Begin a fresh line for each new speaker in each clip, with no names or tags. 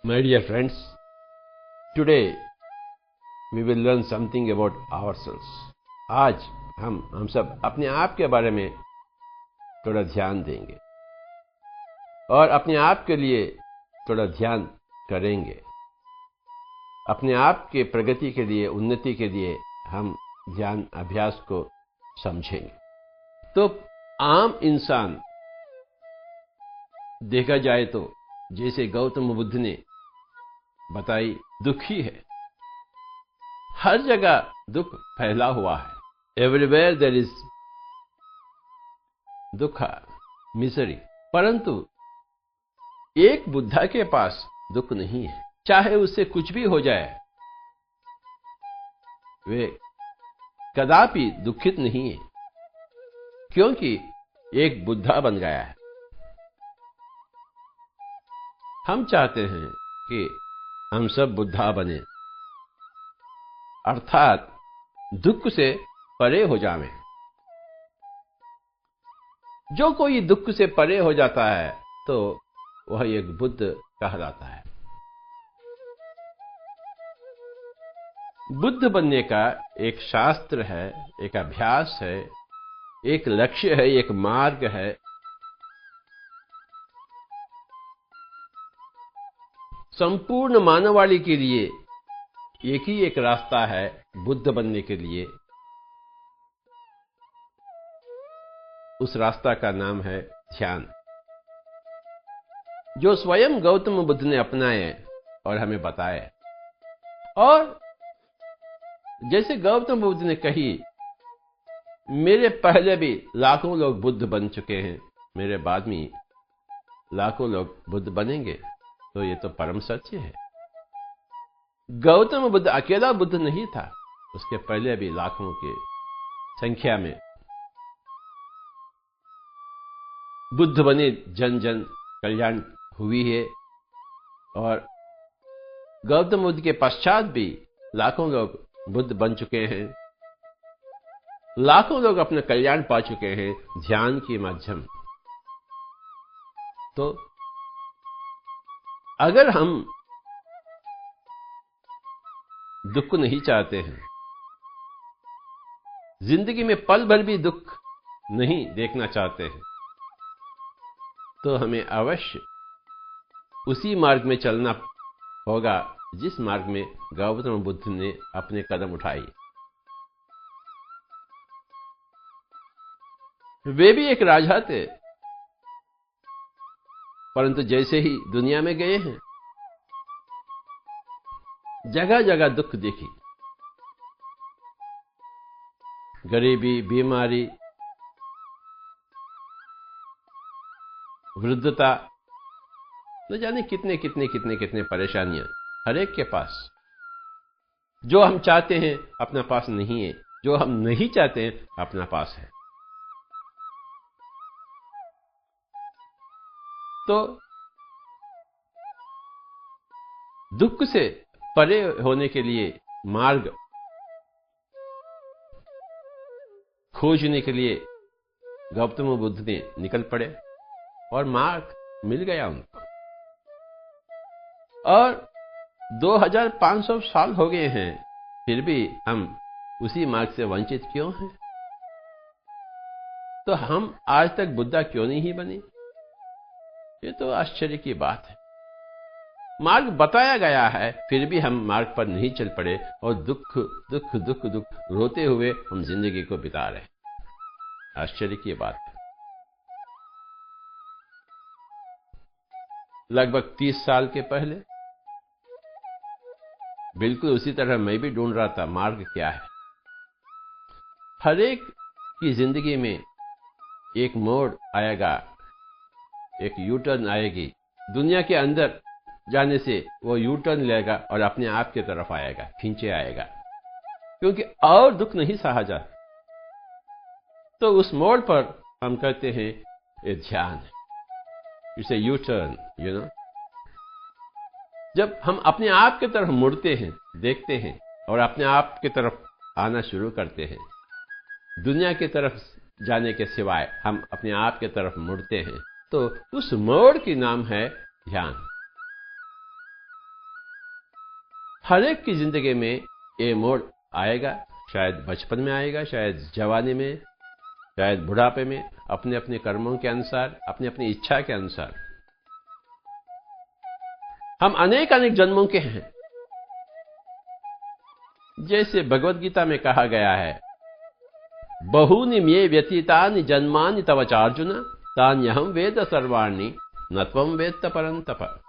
My dear friends, today we will learn something about ourselves. आज हम सब अपने आप के बारे में थोड़ा ध्यान देंगे और अपने आप के लिए थोड़ा ध्यान करेंगे। अपने आप के प्रगति के लिए, उन्नति के लिए हम ध्यान अभ्यास को समझेंगे। तो आम इंसान देखा जाए तो जैसे गौतम बुद्ध ने बताई, दुखी है। हर जगह दुख फैला हुआ है। एवरीवेयर देयर इज दुख, मिजरी। परंतु एक बुद्धा के पास दुख नहीं है। चाहे उससे कुछ भी हो जाए, वे कदापि दुखित नहीं है, क्योंकि एक बुद्धा बन गया है। हम चाहते हैं कि हम सब बुद्धा बने, अर्थात दुख से परे हो जावें। जो कोई दुख से परे हो जाता है तो वह एक बुद्ध कहलाता है। बुद्ध बनने का एक शास्त्र है, एक अभ्यास है, एक लक्ष्य है, एक मार्ग है। संपूर्ण मानवाళी के लिए एक ही एक रास्ता है बुद्ध बनने के लिए। उस रास्ता का नाम है ध्यान, जो स्वयं गौतम बुद्ध ने अपनाए और हमें बताए। और जैसे गौतम बुद्ध ने कही, मेरे पहले भी लाखों लोग बुद्ध बन चुके हैं, मेरे बाद में लाखों लोग बुद्ध बनेंगे। तो ये तो परम सत्य है। गौतम बुद्ध अकेला बुद्ध नहीं था, उसके पहले भी लाखों की संख्या में बुद्ध बने, जन जन कल्याण हुई है। और गौतम बुद्ध के पश्चात भी लाखों लोग बुद्ध बन चुके हैं। लाखों लोग अपना कल्याण पा चुके हैं ध्यान के माध्यम। तो अगर हम दुख को नहीं चाहते हैं, जिंदगी में पल भर भी दुख नहीं देखना चाहते हैं, तो हमें अवश्य उसी मार्ग में चलना होगा जिस मार्ग में गौतम बुद्ध ने अपने कदम उठाए। वे भी एक राजा थे, परंतु जैसे ही दुनिया में गए हैं, जगह जगह दुख देखी। गरीबी, बीमारी, वृद्धता, न जाने कितने कितने कितने कितने परेशानियां हर एक के पास। जो हम चाहते हैं अपना पास नहीं है, जो हम नहीं चाहते हैं अपना पास है। तो दुख से परे होने के लिए मार्ग खोजने के लिए गौतम बुद्ध ने निकल पड़े और मार्ग मिल गया उनको। और 2500 साल हो गए हैं, फिर भी हम उसी मार्ग से वंचित क्यों हैं? तो हम आज तक बुद्धा क्यों नहीं बने? ये तो आश्चर्य की बात है। मार्ग बताया गया है, फिर भी हम मार्ग पर नहीं चल पड़े और दुख दुख दुख दुख रोते हुए हम जिंदगी को बिता रहे। आश्चर्य की बात है। लगभग 30 साल के पहले बिल्कुल उसी तरह मैं भी ढूंढ रहा था मार्ग क्या है। हर एक की जिंदगी में एक मोड़ आएगा, एक यू टर्न आएगी। दुनिया के अंदर जाने से वो यू टर्न लेगा और अपने आप की तरफ आएगा, खींचे आएगा, क्योंकि और दुख नहीं सहा जाता। तो उस मोड़ पर हम कहते हैं ये ध्यान है, it's a U turn, you know. जब हम अपने आप की तरफ मुड़ते हैं, देखते हैं और अपने आप की तरफ आना शुरू करते हैं, दुनिया की तरफ जाने के सिवाय हम अपने आप की तरफ मुड़ते हैं, तो उस मोड़ की नाम है ध्यान। हर एक की जिंदगी में ये मोड़ आएगा। शायद बचपन में आएगा, शायद जवानी में, शायद बुढ़ापे में, अपने अपने कर्मों के अनुसार, अपनी अपनी इच्छा के अनुसार। हम अनेक अनेक जन्मों के हैं। जैसे भगवत गीता में कहा गया है, बहूनि मे व्यतीतानि जन्मानि तव चार्जुन तान्यहं वेद सर्वाणि न त्वं वेत्त परन्तप।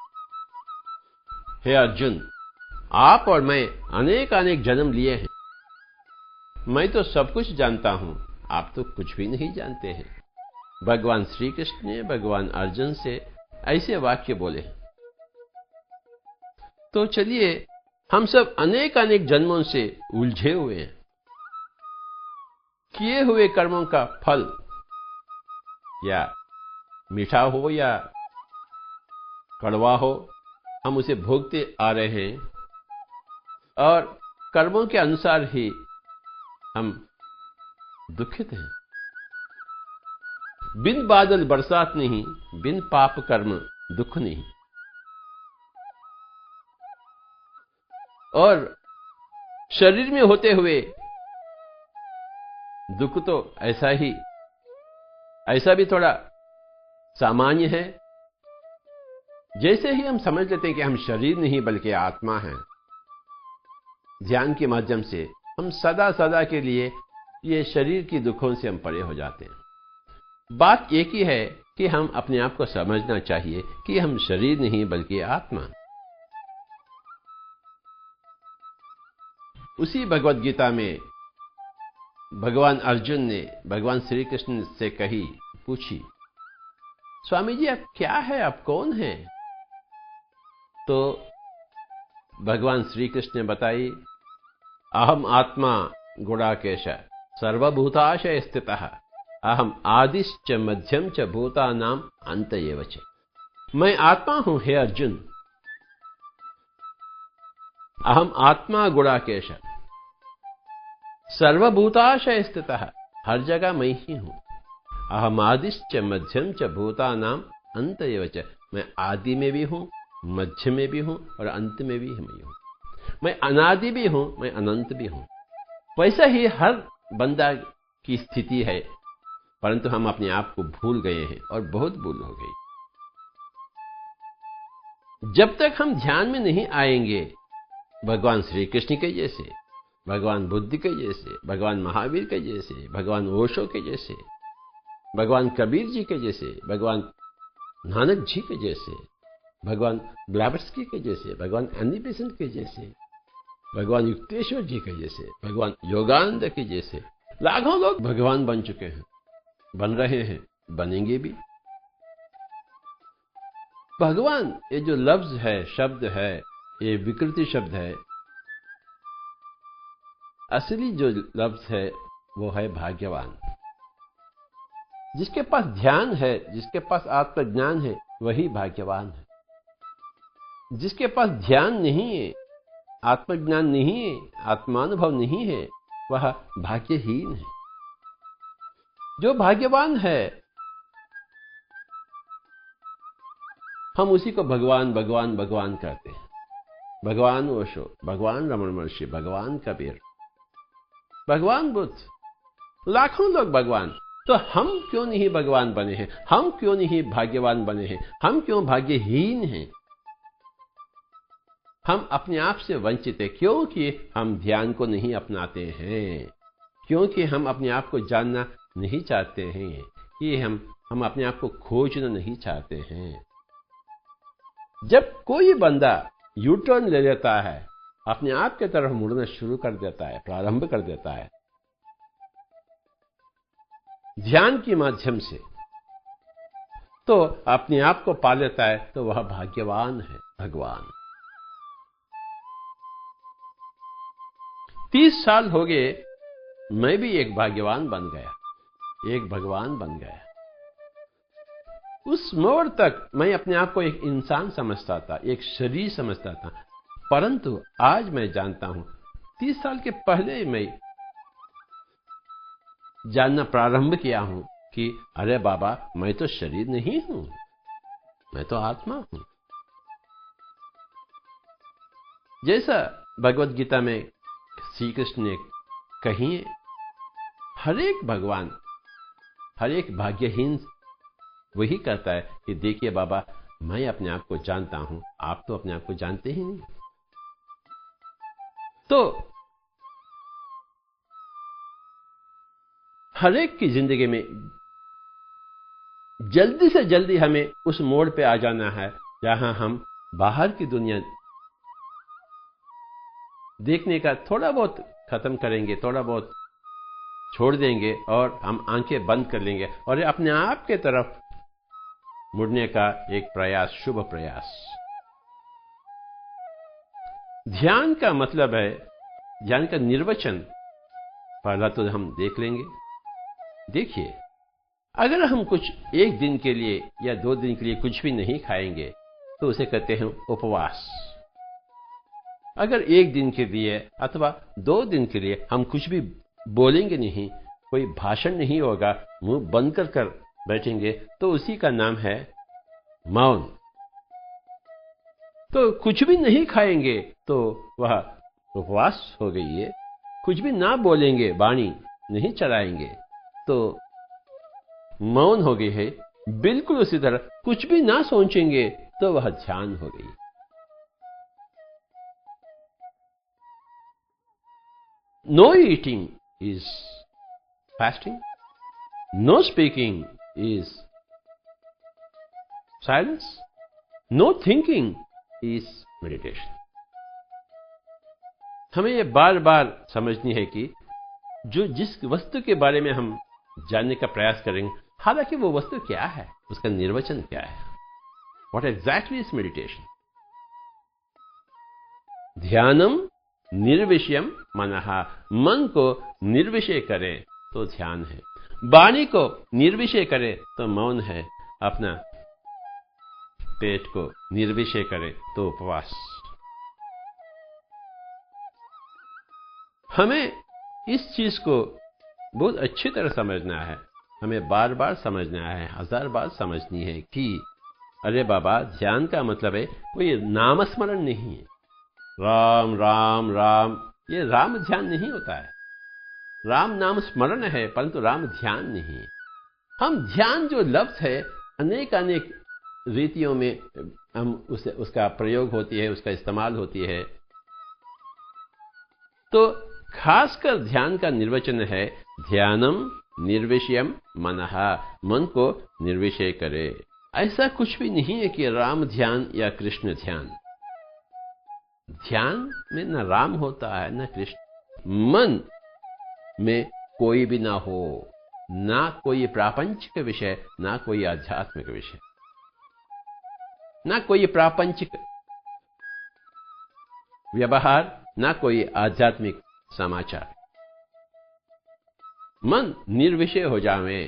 हे अर्जुन, आप और मैं अनेक अनेक जन्म लिए हैं। मैं तो सब कुछ जानता हूं, आप तो कुछ भी नहीं जानते हैं। भगवान श्री कृष्ण ने भगवान अर्जुन से ऐसे वाक्य बोले। तो चलिए, हम सब अनेक अनेक जन्मों से उलझे हुए हैं। किए हुए कर्मों का फल या मीठा हो या कड़वा हो, हम उसे भोगते आ रहे हैं और कर्मों के अनुसार ही हम दुखित हैं। बिन बादल बरसात नहीं, बिन पाप कर्म दुख नहीं। और शरीर में होते हुए दुख तो ऐसा भी थोड़ा सामान्य है। जैसे ही हम समझ लेते हैं कि हम शरीर नहीं बल्कि आत्मा हैं, ध्यान के माध्यम से हम सदा सदा के लिए ये शरीर की दुखों से हम परे हो जाते हैं। बात एक ही है कि हम अपने आप को समझना चाहिए कि हम शरीर नहीं बल्कि आत्मा। उसी भगवत गीता में भगवान अर्जुन ने भगवान श्री कृष्ण से पूछी, स्वामी जी आप क्या है, आप कौन हैं? तो भगवान श्री कृष्ण ने बताई, अहम आत्मा गुणाकेश सर्वभूताशय स्थितः अहम आदिश्च मध्यम च भूतानाम अंत एव च। मैं आत्मा हूं हे अर्जुन। अहम आत्मा गुणाकेश सर्वभूताशय स्थितः, हर जगह मैं ही हूं। अहम आदिश्च मध्यम च भूतानाम अंत एव च। मैं आदि में भी हूं, मध्य में भी हूं और अंत में भी मैं हूं। मैं अनादि भी हूं, मैं अनंत भी हूं। वैसा ही हर बंदा की स्थिति है, परंतु हम अपने आप को भूल गए हैं और बहुत भूल हो गई। जब तक हम ध्यान में नहीं आएंगे, भगवान श्री कृष्ण के जैसे, भगवान बुद्ध के जैसे, भगवान महावीर के जैसे, भगवान ओशो के जैसे, भगवान कबीर जी के जैसे, भगवान नानक जी के जैसे, भगवान ब्लावत्स्की के जैसे, भगवान एनी बेसेंट के जैसे, भगवान युक्तेश्वर जी के जैसे, भगवान योगानंद के जैसे लाखों लोग भगवान बन चुके हैं, बन रहे हैं, बनेंगे भी। भगवान ये जो लफ्ज है, शब्द है, ये विकृति शब्द है। असली जो लफ्ज है वो है भाग्यवान। जिसके पास ध्यान है, जिसके पास आत्मज्ञान है, वही भाग्यवान है। जिसके पास ध्यान नहीं है, आत्मज्ञान नहीं है, आत्मानुभव नहीं है, वह भाग्यहीन है। जो भाग्यवान है, हम उसी को भगवान भगवान भगवान कहते हैं। भगवान ओशो, भगवान रमण महर्षि, भगवान कबीर, भगवान बुद्ध, लाखों लोग भगवान। तो हम क्यों नहीं भगवान बने हैं? हम क्यों नहीं भाग्यवान बने हैं? हम क्यों भाग्यहीन हैं? हम अपने आप से वंचित हैं क्योंकि हम ध्यान को नहीं अपनाते हैं, क्योंकि हम अपने आप को जानना नहीं चाहते हैं, कि हम अपने आप को खोजना नहीं चाहते हैं। जब कोई बंदा यू टर्न ले लेता है, अपने आप की तरफ मुड़ना शुरू कर देता है, प्रारंभ कर देता है ध्यान के माध्यम से, तो अपने आप को पा लेता है, तो वह भाग्यवान है, भगवान। 30 साल हो गए, मैं भी एक भाग्यवान बन गया, एक भगवान बन गया। उस मोड़ तक मैं अपने आप को एक इंसान समझता था, एक शरीर समझता था, परंतु आज मैं जानता हूं, 30 साल के पहले मैं जानना प्रारंभ किया हूं कि अरे बाबा, मैं तो शरीर नहीं हूं, मैं तो आत्मा हूं। जैसा भगवत गीता में श्री कृष्ण ने कही है, हर एक भगवान, हर एक भाग्यहीन वही करता है कि देखिए बाबा, मैं अपने आप को जानता हूं, आप तो अपने आप को जानते ही नहीं। तो हर एक की जिंदगी में जल्दी से जल्दी हमें उस मोड़ पे आ जाना है जहां हम बाहर की दुनिया देखने का थोड़ा बहुत खत्म करेंगे, थोड़ा बहुत छोड़ देंगे और हम आंखें बंद कर लेंगे और अपने आप के तरफ मुड़ने का एक प्रयास, शुभ प्रयास। ध्यान का मतलब है, ध्यान का निर्वचन पहला तो हम देख लेंगे। देखिए, अगर हम कुछ एक दिन के लिए या 2 दिन के लिए कुछ भी नहीं खाएंगे तो उसे कहते हैं उपवास। अगर 1 दिन के लिए अथवा 2 दिन के लिए हम कुछ भी बोलेंगे नहीं, कोई भाषण नहीं होगा, मुंह बंद कर बैठेंगे, तो उसी का नाम है मौन। तो कुछ भी नहीं खाएंगे तो वह उपवास हो गई है। कुछ भी ना बोलेंगे, वाणी नहीं चलाएंगे तो मौन हो गई है। बिल्कुल उसी तरह कुछ भी ना सोचेंगे तो वह ध्यान हो गई। No eating is fasting, no speaking is silence, no thinking is meditation। हमें ये बार बार समझनी है कि जिस वस्तु के बारे में हम जानने का प्रयास करेंगे, हालांकि वो वस्तु क्या है, उसका निर्वचन क्या है, व्हाट एग्जैक्टली इज मेडिटेशन। ध्यानम निर्विषयम मनः, मन को निर्विषय करे तो ध्यान है। वाणी को निर्विषय करे तो मौन है। अपना पेट को निर्विषय करे तो उपवास। हमें इस चीज को बहुत अच्छी तरह समझना है, हमें बार बार समझना है, 1000 बार समझनी है कि अरे बाबा, ध्यान का मतलब है कोई नाम स्मरण नहीं है। राम राम राम, ये राम ध्यान नहीं होता है। राम नाम स्मरण है परंतु राम ध्यान नहीं। हम ध्यान जो लफ्ज है, अनेक अनेक रीतियों में हम उसका प्रयोग होती है, उसका इस्तेमाल होती है। तो खासकर ध्यान का निर्वचन है ध्यानम निर्विषयम मनः, मन को निर्विषय करे। ऐसा कुछ भी नहीं है कि राम ध्यान या कृष्ण ध्यान। ध्यान में न राम होता है न कृष्ण। मन में कोई भी ना हो, ना कोई प्रापंचिक विषय, ना कोई आध्यात्मिक विषय, ना कोई प्रापंचिक व्यवहार, ना कोई आध्यात्मिक समाचार। मन निर्विषय हो जावे,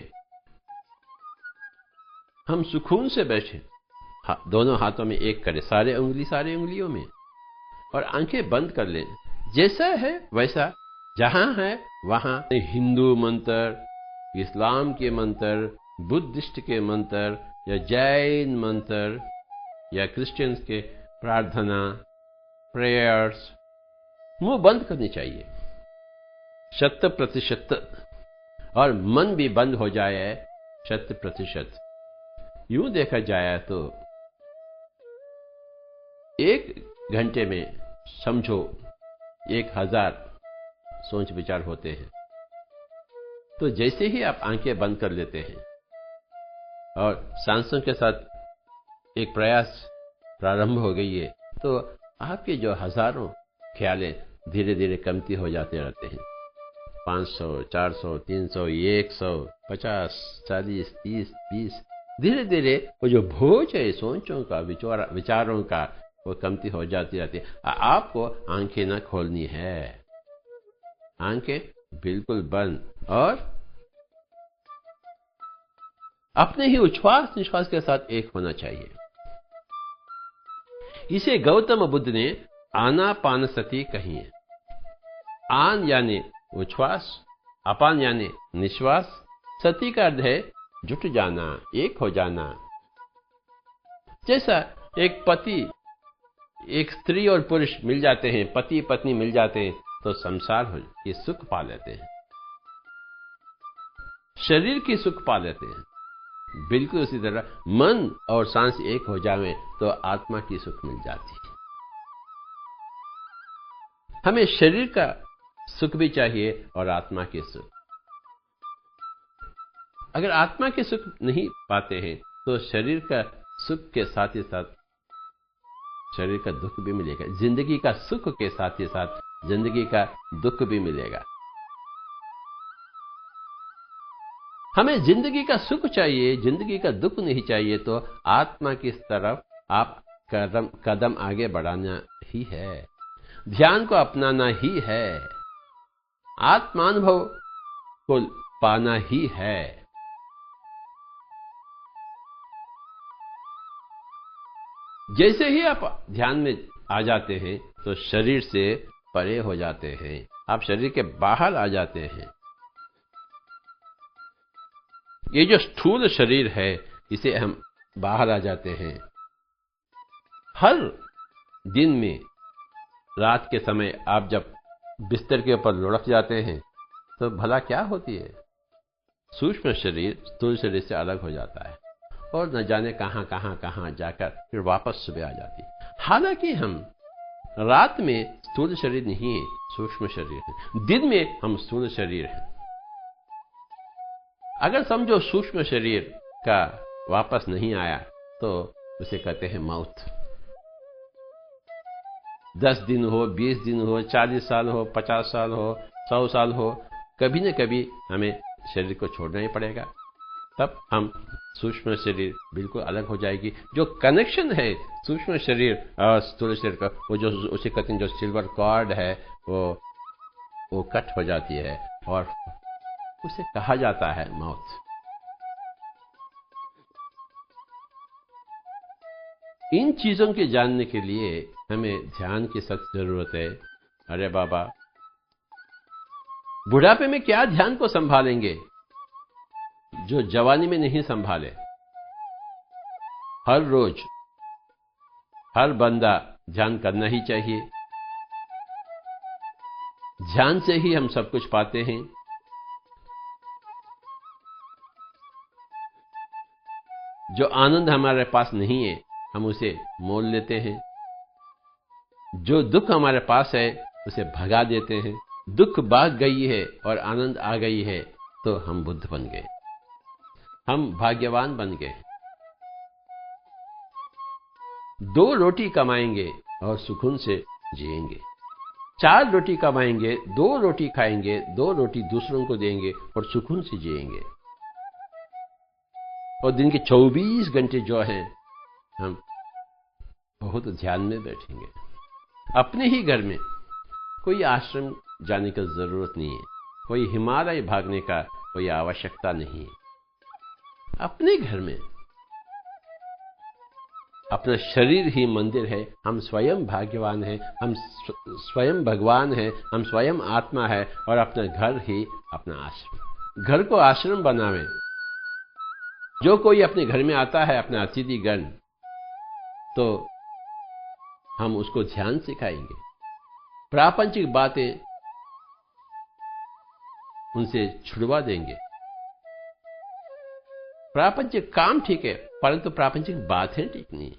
हम सुकून से बैठे, दोनों हाथों में एक करें, सारे उंगलियों में, और आंखें बंद कर लें। जैसा है वैसा, जहां है वहां। हिंदू मंत्र, इस्लाम के मंत्र, बुद्धिस्ट के मंत्र या जैन मंत्र या क्रिश्चियंस के प्रार्थना, प्रेयर्स, मुंह बंद करनी चाहिए 100%, और मन भी बंद हो जाए 100%। यूं देखा जाए तो 1 घंटे में समझो 1000 सोच विचार होते हैं। तो जैसे ही आप आंखें बंद कर लेते हैं और सांसों के साथ एक प्रयास प्रारंभ हो गई है, तो आपके जो हजारों ख्यालें धीरे धीरे कमती हो जाते रहते हैं। 500, 400, 300, 100, 50, 40, 30, 20, धीरे धीरे वो जो बोझ है सोचों का, विचारों का, वो कमती हो जाती रहती है। आपको आंखें न खोलनी है, आंखें बिल्कुल बंद, और अपने ही उच्छ्वास निश्वास के साथ एक होना चाहिए। इसे गौतम बुद्ध ने आनापानसति कही है। आन यानी उच्छ्वास, अपान यानी निश्वास, सति का अर्थ है जुट जाना, एक हो जाना। जैसा एक पति एक स्त्री और पुरुष मिल जाते हैं, पति पत्नी मिल जाते हैं, तो संसार हो ये सुख पा लेते हैं, शरीर की सुख पा लेते हैं। बिल्कुल उसी तरह मन और सांस एक हो जावे तो आत्मा की सुख मिल जाती है। हमें शरीर का सुख भी चाहिए और आत्मा के सुख। अगर आत्मा के सुख नहीं पाते हैं तो शरीर का सुख के साथ ही साथ शरीर का दुख भी मिलेगा। जिंदगी का सुख के साथ ही साथ जिंदगी का दुख भी मिलेगा। हमें जिंदगी का सुख चाहिए, जिंदगी का दुख नहीं चाहिए, तो आत्मा की तरफ आप कदम आगे बढ़ाना ही है, ध्यान को अपनाना ही है, आत्मानुभव को पाना ही है। जैसे ही आप ध्यान में आ जाते हैं तो शरीर से परे हो जाते हैं, आप शरीर के बाहर आ जाते हैं। ये जो स्थूल शरीर है इसे हम बाहर आ जाते हैं। हर दिन में रात के समय आप जब बिस्तर के ऊपर लुढ़क जाते हैं तो भला क्या होती है? सूक्ष्म शरीर स्थूल शरीर से अलग हो जाता है और न जाने कहां जाकर फिर वापस सुबह आ जाती है। हालांकि हम रात में स्थूल शरीर नहीं है, सूक्ष्म शरीर है। दिन में हम स्थूल शरीर हैं। अगर समझो सूक्ष्म शरीर का वापस नहीं आया तो उसे कहते हैं मौत। 10 दिन हो, 20 दिन हो, 40 साल हो, 50 साल हो, 100 साल हो, कभी न कभी हमें शरीर को छोड़ना ही पड़ेगा। तब हम सूक्ष्म शरीर बिल्कुल अलग हो जाएगी। जो कनेक्शन है सूक्ष्म शरीर और स्थूल शरीर का, वो जो उसे कहते हैं जो सिल्वर कॉर्ड है वो कट हो जाती है और उसे कहा जाता है मौत। इन चीजों के जानने के लिए हमें ध्यान की सख्त जरूरत है। अरे बाबा, बुढ़ापे में क्या ध्यान को संभालेंगे जो जवानी में नहीं संभाले? हर रोज हर बंदा ध्यान करना ही चाहिए। ध्यान से ही हम सब कुछ पाते हैं। जो आनंद हमारे पास नहीं है हम उसे मोल लेते हैं। जो दुख हमारे पास है उसे भगा देते हैं। दुख भाग गई है और आनंद आ गई है तो हम बुद्ध बन गए, हम भाग्यवान बन गए। 2 रोटी कमाएंगे और सुकून से जिएंगे। 4 रोटी कमाएंगे, 2 रोटी खाएंगे, 2 रोटी दूसरों को देंगे और सुकून से जिएंगे। और दिन के 24 घंटे जो हैं हम बहुत ध्यान में बैठेंगे। अपने ही घर में, कोई आश्रम जाने की जरूरत नहीं है, कोई हिमालय भागने का कोई आवश्यकता नहीं है। अपने घर में अपना शरीर ही मंदिर है। हम स्वयं भाग्यवान हैं, हम स्वयं भगवान हैं, हम स्वयं आत्मा है और अपना घर ही अपना आश्रम। घर को आश्रम बनावे। जो कोई अपने घर में आता है, अपना अतिथिगण, तो हम उसको ध्यान सिखाएंगे। प्रापंचिक बातें उनसे छुड़वा देंगे। प्रापंचिक काम ठीक है परंतु प्रापंचिक बातें ठीक नहीं।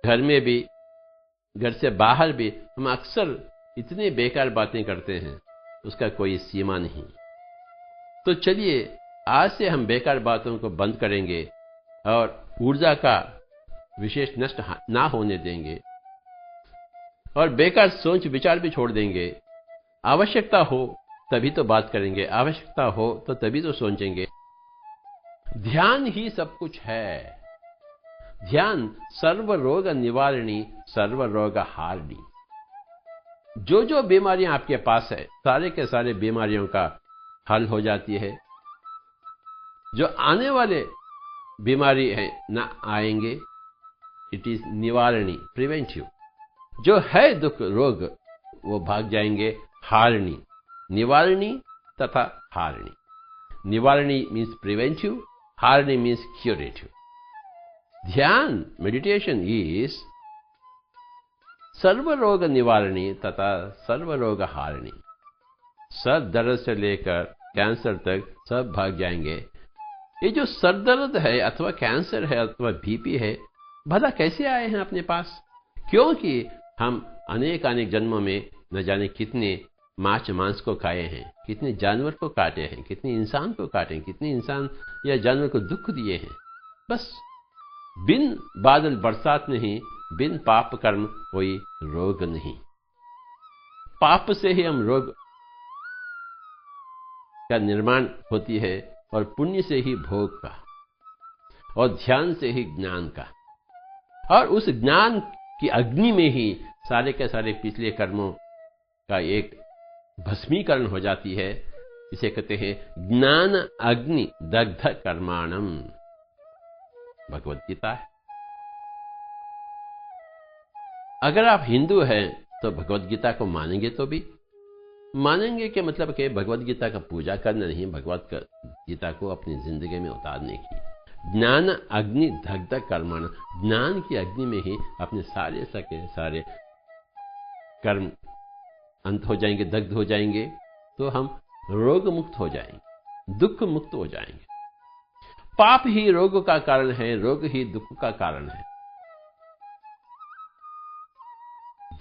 घर में भी, घर से बाहर भी हम अक्सर इतनी बेकार बातें करते हैं, उसका कोई सीमा नहीं। तो चलिए आज से हम बेकार बातों को बंद करेंगे और ऊर्जा का विशेष नष्ट ना होने देंगे और बेकार सोच विचार भी छोड़ देंगे। आवश्यकता हो तभी तो बात करेंगे, आवश्यकता हो तो तभी तो सोचेंगे। ध्यान ही सब कुछ है। ध्यान सर्व रोग निवारणी, सर्व रोग हारणी। जो बीमारियां आपके पास है सारे के सारे बीमारियों का हल हो जाती है। जो आने वाले बीमारी है ना आएंगे, इट इज निवारणी, प्रिवेंटिव। जो है दुख रोग वो भाग जाएंगे, हारणी। निवारणी तथा हारणी। निवारणी मीन्स प्रिवेंटिव, हारणी मीन्स क्यूरेटिव। ध्यान, मेडिटेशन इज सर्वरोग निवारणी तथा सर्वरोग हारिणी। सर दर्द से लेकर कैंसर तक सब भाग जाएंगे। ये जो सर दर्द है अथवा कैंसर है अथवा बीपी है, भला कैसे आए हैं अपने पास? क्योंकि हम अनेक अनेक जन्मों में न जाने कितने मांस को खाए हैं, कितने जानवर को काटे हैं, कितने इंसान को काटे हैं, कितने इंसान या जानवर को दुख दिए हैं। बस बिन बादल बरसात नहीं, बिन पाप कर्म कोई रोग नहीं। पाप से ही हम रोग का निर्माण होती है और पुण्य से ही भोग का, और ध्यान से ही ज्ञान का, और उस ज्ञान की अग्नि में ही सारे के सारे पिछले कर्मों का एक भस्मीकरण हो जाती है। इसे कहते हैं ज्ञान अग्नि दग्ध कर्माणम, भगवत गीता है। अगर आप हिंदू हैं तो भगवत गीता को मानेंगे, तो भी मानेंगे के मतलब कि भगवत गीता का पूजा करना नहीं, भगवत गीता को अपनी जिंदगी में उतारने की। ज्ञान अग्नि दग्ध कर्माण, ज्ञान की अग्नि में ही अपने सारे सके सारे कर्म अंत हो जाएंगे, दग्ध हो जाएंगे, तो हम रोग मुक्त हो जाएंगे, दुख मुक्त हो जाएंगे। पाप ही रोग का कारण है, रोग ही दुख का कारण है।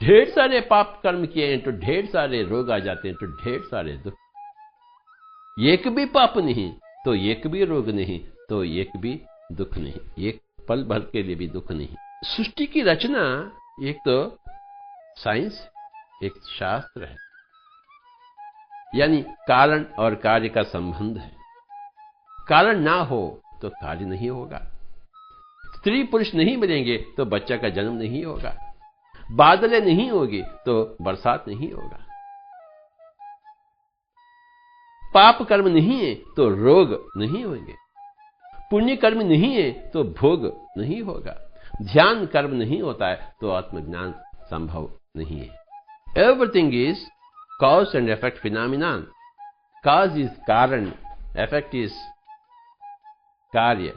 ढेर सारे पाप कर्म किए हैं तो ढेर सारे रोग आ जाते हैं, तो ढेर सारे दुख। एक भी पाप नहीं तो एक भी रोग नहीं, तो एक भी दुख नहीं, एक पल भर के लिए भी दुख नहीं। सृष्टि की रचना एक तो साइंस, एक शास्त्र है, यानी कारण और कार्य का संबंध है। कारण ना हो तो कार्य नहीं होगा। स्त्री पुरुष नहीं मिलेंगे तो बच्चा का जन्म नहीं होगा। बादलें नहीं होगी तो बरसात नहीं होगा। पाप कर्म नहीं है तो रोग नहीं होंगे। पुण्य कर्म नहीं है तो भोग नहीं होगा। ध्यान कर्म नहीं होता है तो आत्मज्ञान संभव नहीं है। Everything is cause and effect phenomenon. Cause is कारण, इफेक्ट इज कार्य,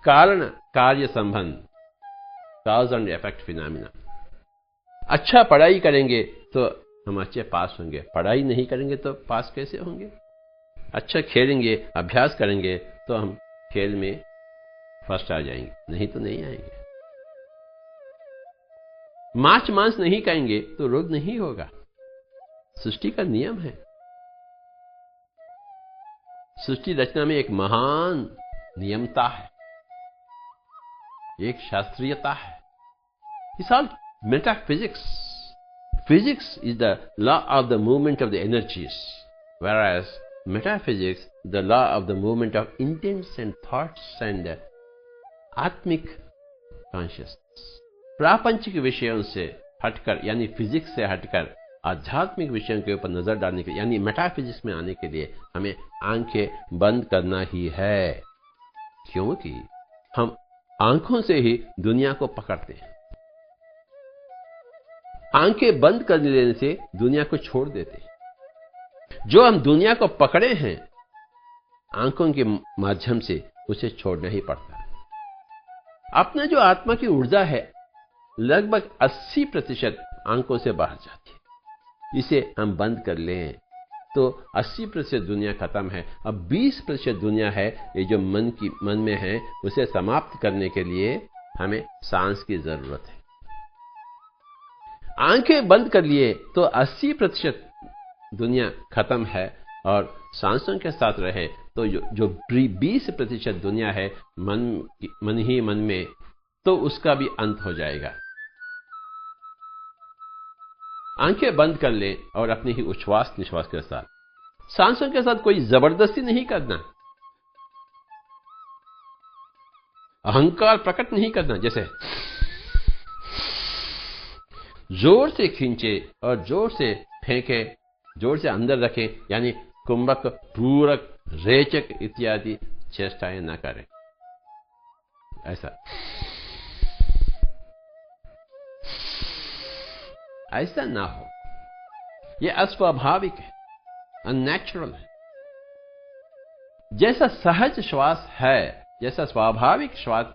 कारण कार्य संबंध, कॉज एंड इफेक्ट फिनोमिनन। अच्छा पढ़ाई करेंगे तो हम अच्छे पास होंगे, पढ़ाई नहीं करेंगे तो पास कैसे होंगे? अच्छा खेलेंगे, अभ्यास करेंगे तो हम खेल में फर्स्ट आ जाएंगे, नहीं तो नहीं आएंगे। मांस नहीं खाएंगे तो रोग नहीं होगा। सृष्टि का नियम है। सृष्टि रचना में एक महान नियमता है, एक शास्त्रीयता है। It's all metaphysics. Physics is the law of the movement of the energies, whereas metaphysics the law of the movement of intents and thoughts and आत्मिक consciousness. प्रापंचिक विषयों से हटकर, यानी फिजिक्स से हटकर आध्यात्मिक विषयों के ऊपर नजर डालने के लिए, यानी मेटाफिजिक्स में आने के लिए हमें आंखें बंद करना ही है, क्योंकि हम आंखों से ही दुनिया को पकड़ते हैं। आंखें बंद कर लेने से दुनिया को छोड़ देते हैं। जो हम दुनिया को पकड़े हैं आंखों के माध्यम से, उसे छोड़ना ही पड़ता है। अपना जो आत्मा की ऊर्जा है लगभग 80% आंखों से बाहर जाती है। इसे हम बंद कर लें तो 80% दुनिया खत्म है। अब 20% दुनिया है, ये जो मन में है, उसे समाप्त करने के लिए हमें सांस की जरूरत है। आंखें बंद कर लिए तो 80% दुनिया खत्म है, और सांसों के साथ रहे तो जो 20% दुनिया है मन ही मन में, तो उसका भी अंत हो जाएगा। आंखें बंद कर ले और अपने ही उच्छ्वास निश्वास के साथ, सांसों के साथ कोई जबरदस्ती नहीं करना, अहंकार प्रकट नहीं करना। जैसे जोर से खींचे और जोर से फेंके, जोर से अंदर रखें, यानी कुंभक, पूरक, रेचक इत्यादि चेष्टाएं न करें। ऐसा ना हो। यह अस्वाभाविक है, अननेचुरल है। जैसा सहज श्वास है, जैसा स्वाभाविक श्वास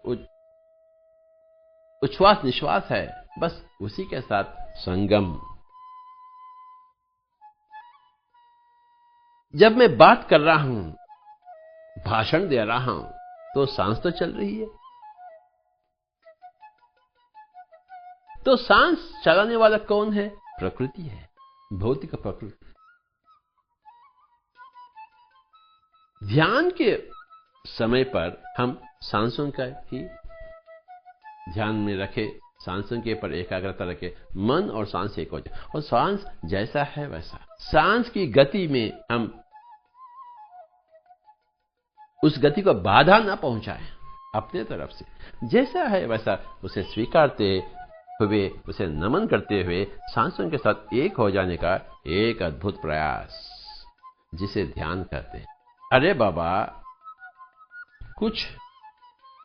उच्छ्वास निश्वास है, बस उसी के साथ संगम। जब मैं बात कर रहा हूं, भाषण दे रहा हूं, तो सांस तो चल रही है। तो सांस चलाने वाला कौन है? प्रकृति है, भौतिक प्रकृति। ध्यान के समय पर हम सांसों का ही ध्यान में रखे, सांसों के पर एकाग्रता रखे, मन और सांस एक हो जाए, और सांस जैसा है वैसा। सांस की गति में हम उस गति को बाधा ना पहुंचाएं, अपने तरफ से जैसा है वैसा उसे स्वीकारते हुए, उसे नमन करते हुए, सांसों के साथ एक हो जाने का एक अद्भुत प्रयास, जिसे ध्यान कहते हैं। अरे बाबा, कुछ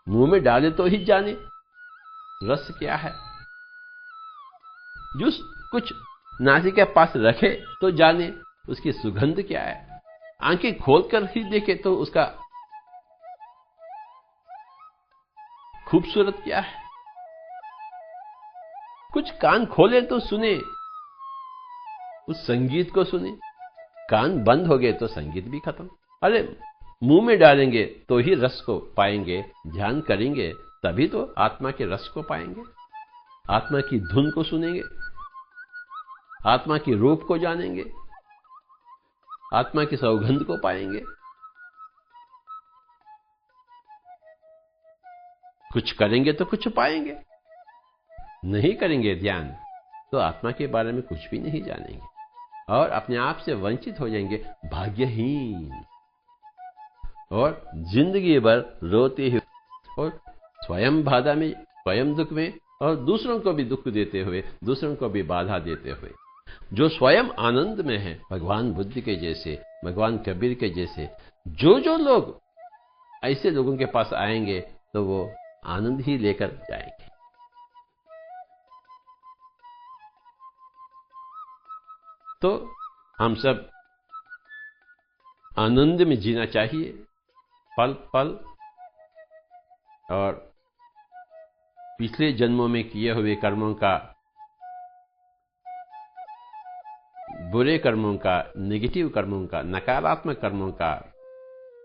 मुंह में डाले तो ही जाने रस क्या है, जूस कुछ नासिका के पास रखे तो जाने उसकी सुगंध क्या है, आंखें खोलकर ही देखे तो उसका खूबसूरत क्या है, कुछ कान खोले तो सुने, उस संगीत को सुने। कान बंद हो गए तो संगीत भी खत्म। अरे मुंह में डालेंगे तो ही रस को पाएंगे, ध्यान करेंगे तभी तो आत्मा के रस को पाएंगे, आत्मा की धुन को सुनेंगे, आत्मा की रूप को जानेंगे, आत्मा की सौगंध को पाएंगे। कुछ करेंगे तो कुछ पाएंगे, नहीं करेंगे ध्यान तो आत्मा के बारे में कुछ भी नहीं जानेंगे और अपने आप से वंचित हो जाएंगे, भाग्यहीन, और जिंदगी भर रोते हुए और स्वयं बाधा में, स्वयं दुख में, और दूसरों को भी दुख देते हुए, दूसरों को भी बाधा देते हुए। जो स्वयं आनंद में है, भगवान बुद्ध के जैसे, भगवान कबीर के जैसे, जो लोग ऐसे लोगों के पास आएंगे तो वो आनंद ही लेकर जाएंगे। तो हम सब आनंद में जीना चाहिए, पल पल, और पिछले जन्मों में किए हुए कर्मों का, बुरे कर्मों का, नेगेटिव कर्मों का, नकारात्मक कर्मों का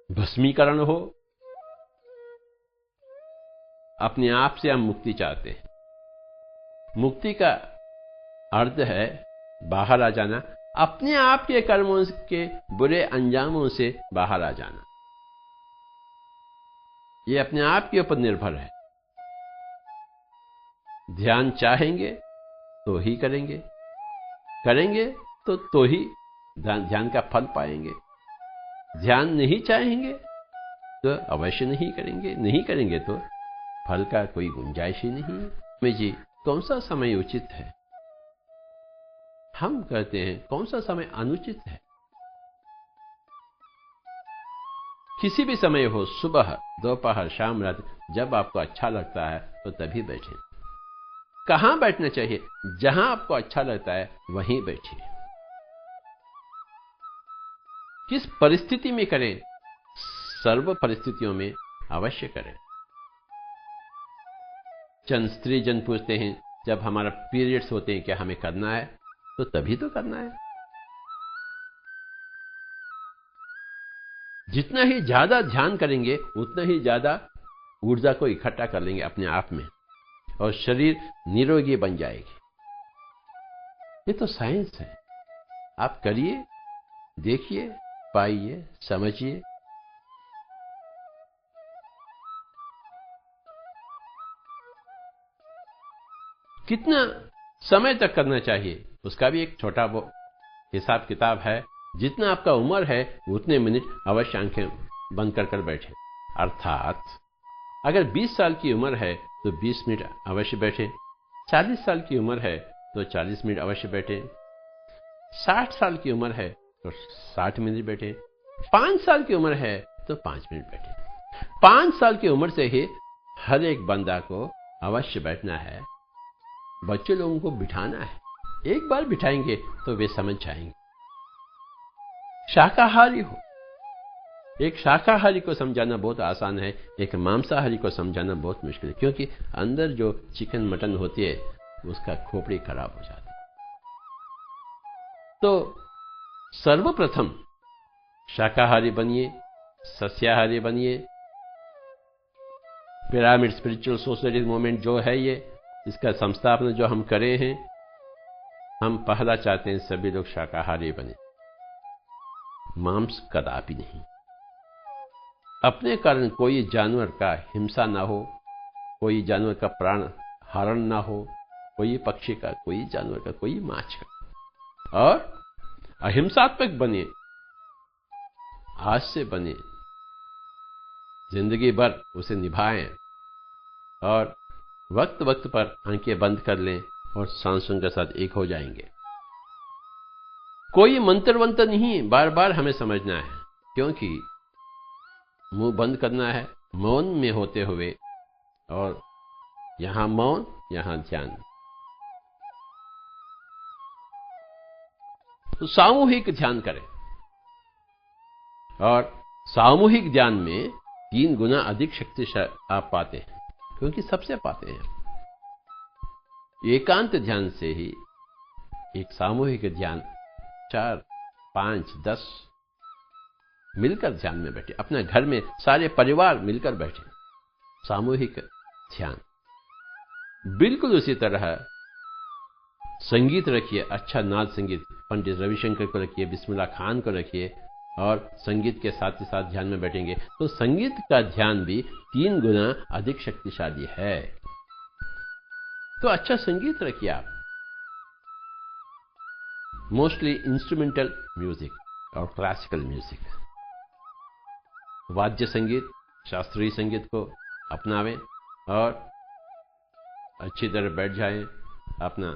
भस्मीकरण हो। अपने आप से हम मुक्ति चाहते हैं। मुक्ति का अर्थ है बाहर आ जाना, अपने आप के कर्मों के बुरे अंजामों से बाहर आ जाना। ये अपने आप के ऊपर निर्भर है। ध्यान चाहेंगे तो ही करेंगे, करेंगे तो ही ध्यान का फल पाएंगे। ध्यान नहीं चाहेंगे तो अवश्य नहीं करेंगे, नहीं करेंगे तो फल का कोई गुंजाइश ही नहीं है। में जी, कौन सा समय उचित है? हम कहते हैं कौन सा समय अनुचित है। किसी भी समय हो, सुबह, दोपहर, शाम, रात, जब आपको अच्छा लगता है तो तभी बैठें। कहां बैठना चाहिए? जहां आपको अच्छा लगता है वहीं बैठिए। किस परिस्थिति में करें? सर्व परिस्थितियों में अवश्य करें। चंद स्त्री जन पूछते हैं, जब हमारा पीरियड्स होते हैं क्या हमें करना है? तो तभी तो करना है। जितना ही ज्यादा ध्यान करेंगे उतना ही ज्यादा ऊर्जा को इकट्ठा कर लेंगे अपने आप में और शरीर निरोगी बन जाएगी। ये तो साइंस है। आप करिए, देखिए, पाइए, समझिए। कितना समय तक करना चाहिए उसका भी एक छोटा वो हिसाब किताब है। जितना आपका उम्र है उतने मिनट अवश्य आंखें बंद कर बैठे। अर्थात अगर 20 साल की उम्र है तो 20 मिनट अवश्य बैठे, 40 साल की उम्र है तो 40 मिनट अवश्य बैठे, 60 साल की उम्र है तो 60 मिनट बैठे, 5 साल की उम्र है तो 5 मिनट बैठे। 5 साल की उम्र से ही हर एक बंदा को अवश्य बैठना है। बच्चे लोगों को बिठाना है। एक बार बिठाएंगे तो वे समझ जाएंगे। शाकाहारी हो, एक शाकाहारी को समझाना बहुत आसान है, एक मांसाहारी को समझाना बहुत मुश्किल है, क्योंकि अंदर जो चिकन मटन होती है उसका खोपड़ी खराब हो जाती है। तो सर्वप्रथम शाकाहारी बनिए, सस्याहारी बनिए। पिरामिड स्पिरिचुअल सोसाइटी मूवमेंट जो है ये, इसका संस्थापना जो हम करे हैं, हम पहला चाहते हैं सभी लोग शाकाहारी बने, मांस कदापि नहीं। अपने कारण कोई जानवर का हिंसा ना हो, कोई जानवर का प्राण हरण ना हो, कोई पक्षी का, कोई जानवर का, कोई माछ का। और अहिंसात्मक बने, आज से बने, जिंदगी भर उसे निभाएं और वक्त वक्त पर आंखें बंद कर लें और सांसों के साथ एक हो जाएंगे। कोई मंत्र वंत्र नहीं बार बार हमें समझना है, क्योंकि मुंह बंद करना है मौन में होते हुए, और यहां मौन, यहां ध्यान। तो सामूहिक ध्यान करें, और सामूहिक ध्यान में 3 गुना अधिक शक्ति आप पाते हैं, क्योंकि सबसे पाते हैं। एकांत ध्यान से ही एक सामूहिक ध्यान 4, 5, 10 मिलकर ध्यान में बैठे, अपने घर में सारे परिवार मिलकर बैठे, सामूहिक ध्यान। बिल्कुल उसी तरह संगीत रखिए, अच्छा नाद संगीत, पंडित रविशंकर को रखिए, बिस्मिल्लाह खान को रखिए, और संगीत के साथ ही साथ ध्यान में बैठेंगे तो संगीत का ध्यान भी 3 गुना अधिक शक्तिशाली है। तो अच्छा संगीत रखिए आप, मोस्टली इंस्ट्रूमेंटल म्यूजिक और क्लासिकल म्यूजिक, वाद्य संगीत, शास्त्रीय संगीत को अपनावें और अच्छी तरह बैठ जाएं। अपना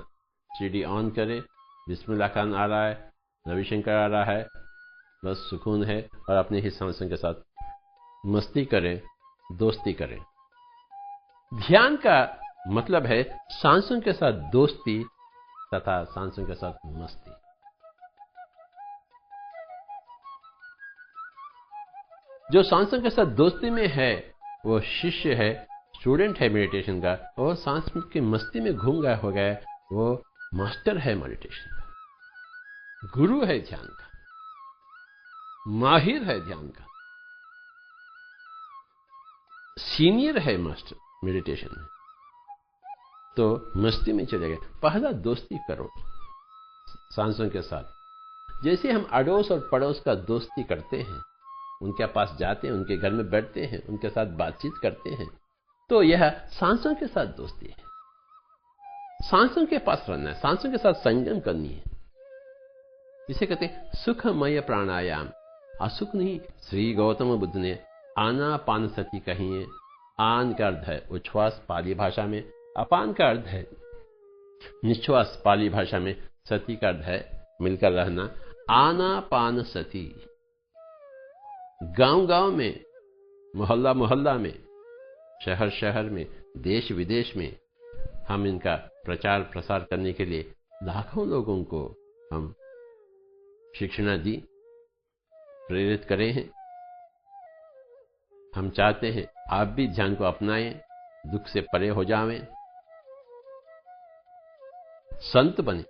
सीडी ऑन करें, बिस्मिल्लाह खान आ रहा है, रविशंकर आ रहा है, बस सुकून है, और अपने ही सांसों के साथ मस्ती करें, दोस्ती करें। ध्यान का मतलब है सांसों के साथ दोस्ती तथा सांसों के साथ मस्ती। जो सांसों के साथ दोस्ती में है वो शिष्य है, स्टूडेंट है मेडिटेशन का, और सांस की मस्ती में घूम गया हो गया वो मास्टर है मेडिटेशन का, गुरु है ध्यान का, माहिर है ध्यान का, सीनियर है मास्टर मेडिटेशन में। तो मस्ती में चले गए। पहला दोस्ती करो सांसों के साथ। जैसे हम अड़ोस और पड़ोस का दोस्ती करते हैं, उनके पास जाते हैं, उनके घर में बैठते हैं, उनके साथ बातचीत करते हैं, तो यह सांसों के साथ दोस्ती है। सांसों के पास रहना है, सांसों के साथ संगम करनी है। इसे कहते हैं सुखमय प्राणायाम। असुख नहीं, श्री गौतम बुद्ध ने आनापान सती कही है। आन का अर्थ है उच्छ्वास पाली भाषा में, अपान का अर्थ है निश्वास पाली भाषा में, सती का अर्थ है मिलकर रहना। आनापान सती। गांव गांव में, मोहल्ला मोहल्ला में, शहर शहर में, देश विदेश में हम इनका प्रचार प्रसार करने के लिए लाखों लोगों को हम शिक्षणा दी, प्रेरित करे हैं। हम चाहते हैं आप भी ध्यान को अपनाएं, दुख से परे हो जावें, संत बने।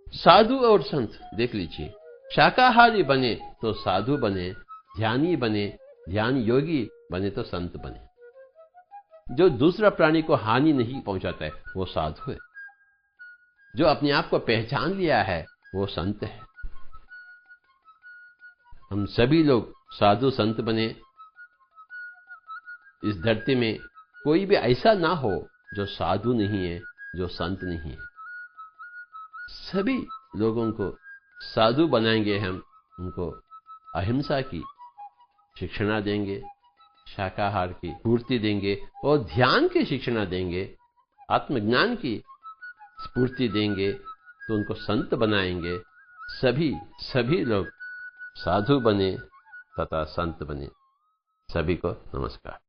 साधु और संत देख लीजिए, शाकाहारी बने तो साधु बने, ध्यानी बने, ध्यान योगी बने तो संत बने। जो दूसरा प्राणी को हानि नहीं पहुंचाता है वो साधु है। जो अपने आप को पहचान लिया है वो संत है। हम सभी लोग साधु संत बने। इस धरती में कोई भी ऐसा ना हो जो साधु नहीं है, जो संत नहीं है। सभी लोगों को साधु बनाएंगे हम, उनको अहिंसा की शिक्षणा देंगे, शाकाहार की पूर्ति देंगे और ध्यान की शिक्षणा देंगे, आत्मज्ञान की स्फूर्ति देंगे, तो उनको संत बनाएंगे। सभी लोग साधु बने तथा संत बने। सभी को नमस्कार।